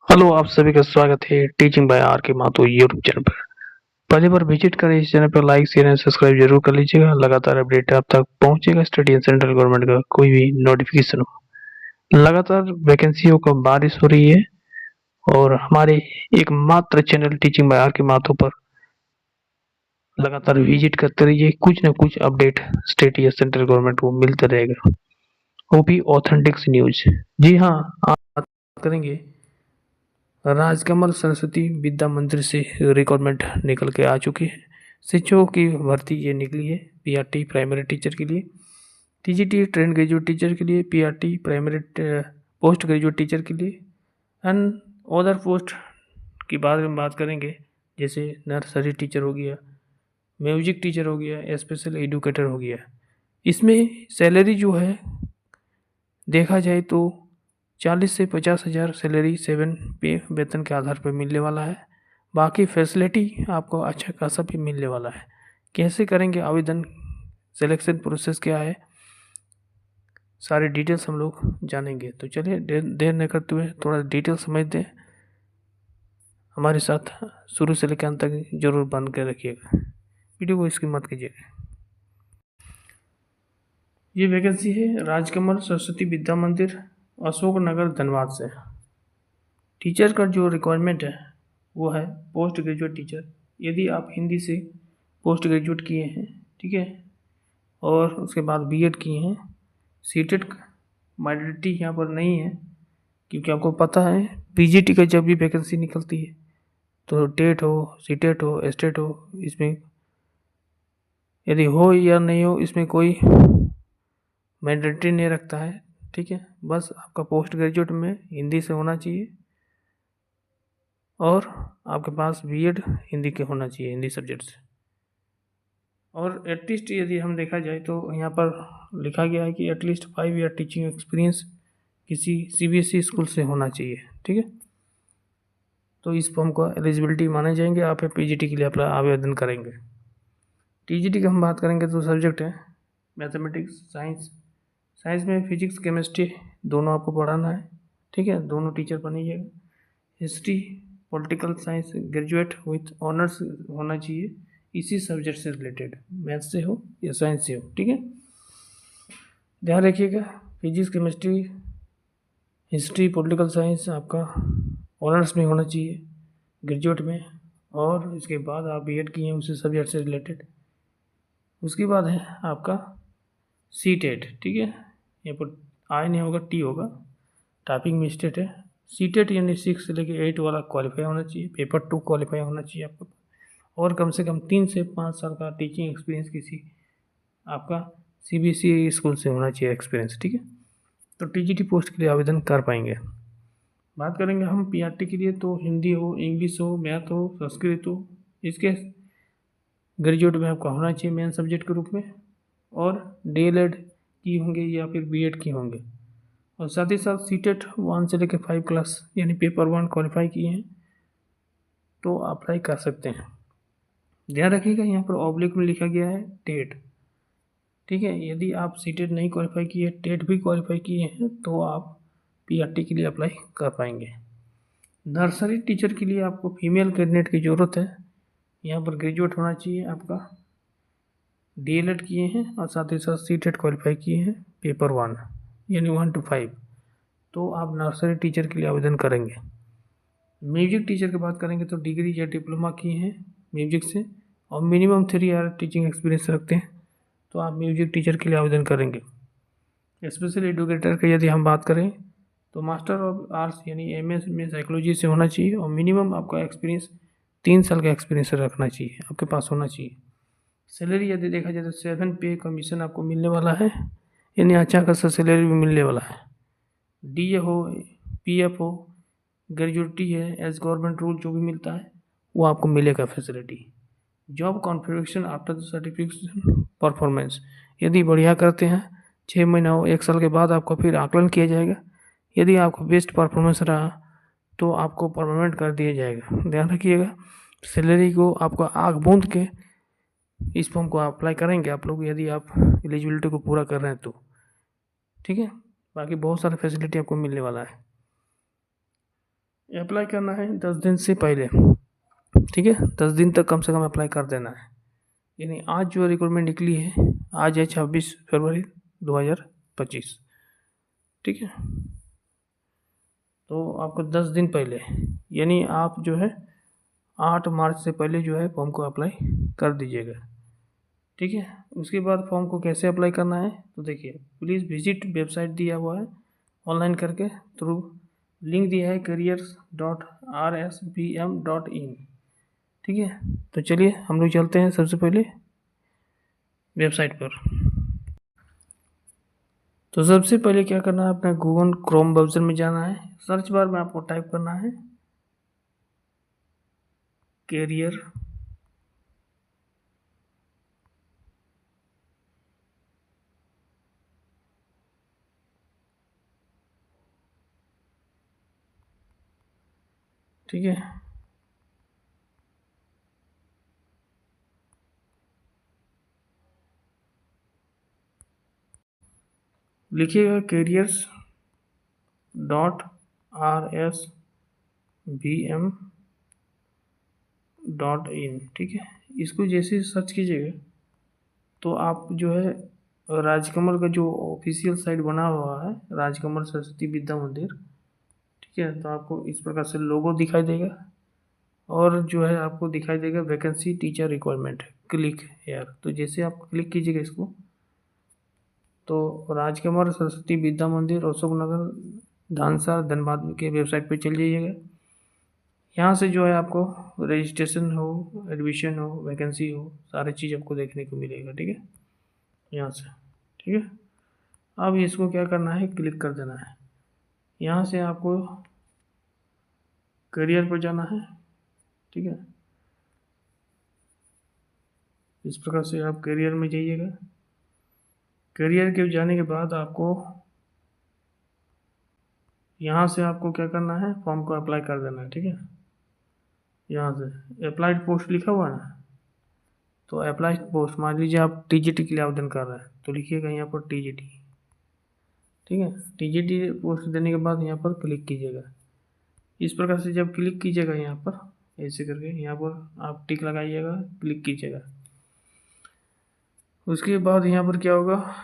Hello, आप सभी का स्वागत है टीचिंग बाय आर के माथुर यूट्यूब चैनल पर। पहली बार विजिट करें इस चैनल पर लाइक शेयर एंड सब्सक्राइब जरूर कर लीजिएगा। लगातार अपडेट आप तक पहुंचेगा स्टडी एंड सेंट्रल गवर्नमेंट का कोई भी नोटिफिकेशन हो। लगातार वैकेंसियों का बारिश हो रही है और हमारे एकमात्र चैनल टीचिंग बाय आर के माथुर पर लगातार विजिट करते रहिए। कुछ न कुछ अपडेट स्टेट या सेंट्रल गवर्नमेंट को मिलता रहेगा, वो भी ऑथेंटिक न्यूज। जी हाँ, आप बात करेंगे राजकमल सरस्वती विद्या मंदिर से रिक्वायरमेंट निकल के आ चुकी है। शिक्षकों की भर्ती ये निकली है पीआरटी प्राइमरी टीचर के लिए, टीजीटी ट्रेंड ग्रेजुएट टीचर के लिए, PRT primary post graduate teacher के लिए एंड अदर पोस्ट की बारे में बात करेंगे, जैसे नर्सरी टीचर हो गया, म्यूजिक टीचर हो गया, स्पेशल एजुकेटर हो गया। इसमें सैलरी जो है देखा जाए तो 40 से 50,000 सैलरी 7 पे वेतन के आधार पर मिलने वाला है। बाकी फैसिलिटी आपको अच्छा खासा भी मिलने वाला है। कैसे करेंगे आवेदन, सिलेक्शन प्रोसेस क्या है, सारे डिटेल्स हम लोग जानेंगे। तो चलिए देर न करते हुए थोड़ा डिटेल समझ दें। हमारे साथ शुरू से लेकर अंत तक जरूर बन कर रखिएगा, वीडियो को स्किप मत कीजिएगा। ये वैकेंसी है राजकमल सरस्वती विद्या मंदिर, अशोक नगर, धनबाद से। टीचर का जो रिक्वायरमेंट है वो है पोस्ट ग्रेजुएट टीचर। यदि आप हिंदी से पोस्ट ग्रेजुएट किए हैं, ठीक है, और उसके बाद बीएड किए हैं, सीटेट माइनॉरिटी यहाँ पर नहीं है, क्योंकि आपको पता है पीजीटी का जब भी वैकेंसी निकलती है तो टेट हो, सीटेट हो, एस्टेट हो, इसमें यदि हो या नहीं हो इसमें कोई मैंडेटरी नहीं रखता है, ठीक है। बस आपका पोस्ट ग्रेजुएट में हिंदी से होना चाहिए और आपके पास बीएड हिंदी के होना चाहिए, हिंदी सब्जेक्ट से। और एटलीस्ट यदि हम देखा जाए तो यहाँ पर लिखा गया है कि एटलीस्ट 5 ईयर टीचिंग एक्सपीरियंस किसी सीबीएसई स्कूल से होना चाहिए, ठीक है। तो इस फॉर्म को एलिजिबिलिटी माने जाएंगे, आप पीजीटी के लिए अपना आवेदन करेंगे। टीजीटी की हम बात करेंगे तो सब्जेक्ट है मैथमेटिक्स, साइंस। साइंस में फिजिक्स केमिस्ट्री दोनों आपको पढ़ाना है, ठीक है, दोनों टीचर बनिएगा। History, political science graduate with honours होना चाहिए इसी सब्जेक्ट से रिलेटेड, मैथ्स से हो या साइंस से हो, ठीक है। ध्यान रखिएगा physics chemistry history political science आपका ऑनर्स में होना चाहिए ग्रेजुएट में, और इसके बाद आप बीएड किए हैं उसी सब्जेक्ट से रिलेटेड। उसके बाद है आपका सी टेट, ठीक है, यहाँ पर आई नहीं होगा, टी होगा, टाइपिंग मिस्टेक है। सी टेट यानी 6 से लेकर 8 वाला क्वालिफाई होना चाहिए, पेपर 2 क्वालिफाई होना चाहिए आपको, और कम से कम 3 से 5 साल का टीचिंग एक्सपीरियंस किसी आपका सीबीएसई स्कूल से होना चाहिए एक्सपीरियंस, ठीक है। तो टीजीटी पोस्ट के लिए आवेदन कर पाएंगे। बात करेंगे हम पीआरटी के लिए तो हिंदी हो, इंग्लिश हो, मैथ हो, संस्कृत हो, इसके ग्रेजुएट में आपका होना चाहिए मेन सब्जेक्ट के रूप में, और डीएलएड की होंगे या फिर बीएड की होंगे, और साथ ही साथ सीटेट 1 से लेकर 5 क्लास यानी पेपर 1 क्वालिफाई किए हैं तो अप्लाई कर सकते हैं। ध्यान रखिएगा यहाँ पर ऑब्लिक में लिखा गया है टेट, ठीक है। यदि आप सीटेट नहीं क्वालिफाई किए, टेट भी क्वालिफाई किए हैं तो आप पीआरटी के लिए अप्लाई कर पाएंगे। नर्सरी टीचर के लिए आपको फीमेल कैंडिडेट की ज़रूरत है। यहाँ पर ग्रेजुएट होना चाहिए आपका, डीएलएड किए हैं और साथ ही साथ सीटेट क्वालिफाई किए हैं पेपर 1 यानी 1 to 5, तो आप नर्सरी टीचर के लिए आवेदन करेंगे। म्यूजिक टीचर की बात करेंगे तो डिग्री या डिप्लोमा किए हैं म्यूजिक से और मिनिमम 3 ईयर टीचिंग एक्सपीरियंस रखते हैं तो आप म्यूजिक टीचर के लिए आवेदन करेंगे। स्पेशल एजुकेटर की यदि हम बात करें तो मास्टर ऑफ आर्ट्स यानी एमएस में साइकोलॉजी से होना चाहिए और मिनिमम आपका एक्सपीरियंस 3 साल का एक्सपीरियंस रखना चाहिए, आपके पास होना चाहिए। सैलरी यदि देखा जाए तो 7 पे कमीशन आपको मिलने वाला है, यानी अच्छा खासा सैलरी भी मिलने वाला है। डीए हो, पीएफ हो, ग्रेजुएटी है, एज गवर्नमेंट रूल जो भी मिलता है वो आपको मिलेगा facility. Job configuration after the certification performance, यदि बढ़िया करते हैं 6 महीना हो 1 साल के बाद आपको फिर आकलन किया जाएगा। यदि आपको बेस्ट परफॉर्मेंस रहा तो आपको परमानेंट कर दिया जाएगा। ध्यान रखिएगा सैलरी को आपको आग बूंद के इस फॉर्म को अप्लाई करेंगे आप लोग, यदि आप एलिजिबिलिटी को पूरा कर रहे हैं तो, ठीक है। बाकी बहुत सारे फैसिलिटी आपको मिलने वाला है। अप्लाई करना है 10 दिन से पहले, ठीक है। 10 दिन तक कम से कम अप्लाई कर देना है। यानी आज जो रिक्वायरमेंट निकली है, आज है 26 फरवरी 2025, ठीक है। तो आपको 10 दिन पहले, यानी आप जो है 8 मार्च से पहले जो है फॉर्म को अप्लाई कर दीजिएगा, ठीक है। उसके बाद फॉर्म को कैसे अप्लाई करना है, तो देखिए, प्लीज़ विजिट वेबसाइट दिया हुआ है ऑनलाइन करके थ्रू, लिंक दिया है careers.rsbm.in, ठीक है। तो चलिए हम लोग चलते हैं सबसे पहले वेबसाइट पर। तो सबसे पहले क्या करना है, अपना गूगल क्रोम ब्राउज़र में जाना है, सर्च बार में आपको टाइप करना है कैरियर, ठीक है। लिखिएगा careers.rsbm.in, ठीक है। इसको जैसे ही सर्च कीजिएगा तो आप जो है राजकमल का जो ऑफिशियल साइट बना हुआ है, राजकमल सरस्वती विद्या मंदिर, ठीक है। तो आपको इस प्रकार से लोगो दिखाई देगा और जो है आपको दिखाई देगा वैकेंसी टीचर रिक्वायरमेंट, क्लिक यार। तो जैसे आप क्लिक कीजिएगा इसको, तो राजकमल सरस्वती विद्या मंदिर, अशोक नगर, धानसा, धनबाद के वेबसाइट पे चल जाइएगा। यहाँ से जो है आपको रजिस्ट्रेशन हो, एडमिशन हो, वैकेंसी हो, सारी चीज़ आपको देखने को मिलेगा, ठीक है, यहाँ से, ठीक है। अब इसको क्या करना है, क्लिक कर देना है। यहाँ से आपको करियर पर जाना है, ठीक है। इस प्रकार से आप करियर में जाइएगा। करियर के जाने के बाद आपको यहाँ से आपको क्या करना है, फॉर्म को अप्लाई कर देना है, ठीक है। यहाँ से अप्लाइड पोस्ट लिखा हुआ है ना, तो अप्लाइड पोस्ट, मान लीजिए आप टीजीटी के लिए आवेदन कर रहे हैं, तो लिखिएगा यहाँ पर टीजीटी, ठीक है। टीजीटी पोस्ट देने के बाद यहाँ पर क्लिक कीजिएगा। इस प्रकार से जब क्लिक कीजिएगा यहाँ पर ऐसे करके, यहाँ पर आप टिक लगाइएगा, क्लिक कीजिएगा। उसके बाद यहाँ पर क्या होगा,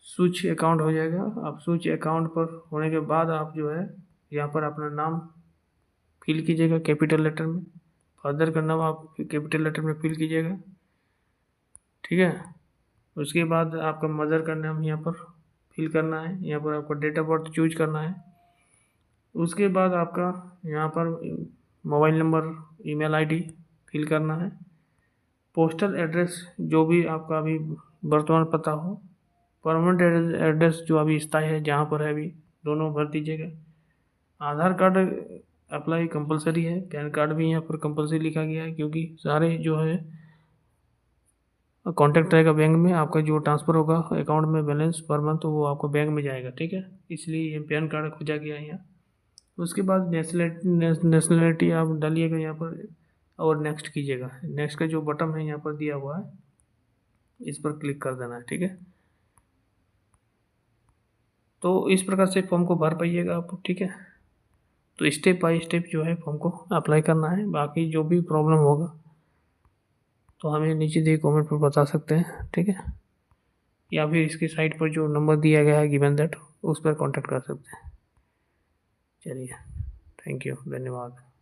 स्विच अकाउंट हो जाएगा। आप स्विच अकाउंट पर होने के बाद आप जो है यहाँ पर अपना नाम फिल कीजिएगा कैपिटल लेटर में, फादर का नाम आप कैपिटल लेटर में फिल कीजिएगा, ठीक है। उसके बाद आपका मदर का नाम यहाँ पर फिल करना है, यहाँ पर आपको डेट ऑफ बर्थ चूज करना है। उसके बाद आपका यहाँ पर mobile number, email ID fill करना है। पोस्टल एड्रेस जो भी आपका अभी वर्तमान पता हो, परमानेंट एड्रेस जो अभी स्थायी है जहाँ पर है अभी, दोनों भर दीजिएगा। आधार कार्ड अप्लाई कंपलसरी है, पैन कार्ड भी यहाँ पर कंपलसरी लिखा गया है, क्योंकि सारे जो है कॉन्टैक्ट रहेगा बैंक में, आपका जो ट्रांसफ़र होगा अकाउंट में बैलेंस पर मंथ, तो वो आपको बैंक में जाएगा, ठीक है। इसलिए ये पैन कार्ड खोजा गया है यहाँ। उसके बाद नेशनलिटी आप डालिएगा यहाँ पर और नेक्स्ट कीजिएगा। नेक्स्ट का जो बटन है यहाँ पर दिया हुआ है, इस पर क्लिक कर देना है, ठीक है। तो इस प्रकार से फॉर्म को भर पाइएगा आप, ठीक है। तो स्टेप बाय स्टेप जो है फॉर्म को अप्लाई करना है। बाकी जो भी प्रॉब्लम होगा तो हमें नीचे दिए कमेंट पर बता सकते हैं, ठीक है, या फिर इसकी साइट पर जो नंबर दिया गया है गिवन दैट, उस पर कांटेक्ट कर सकते हैं। चलिए, थैंक यू, धन्यवाद।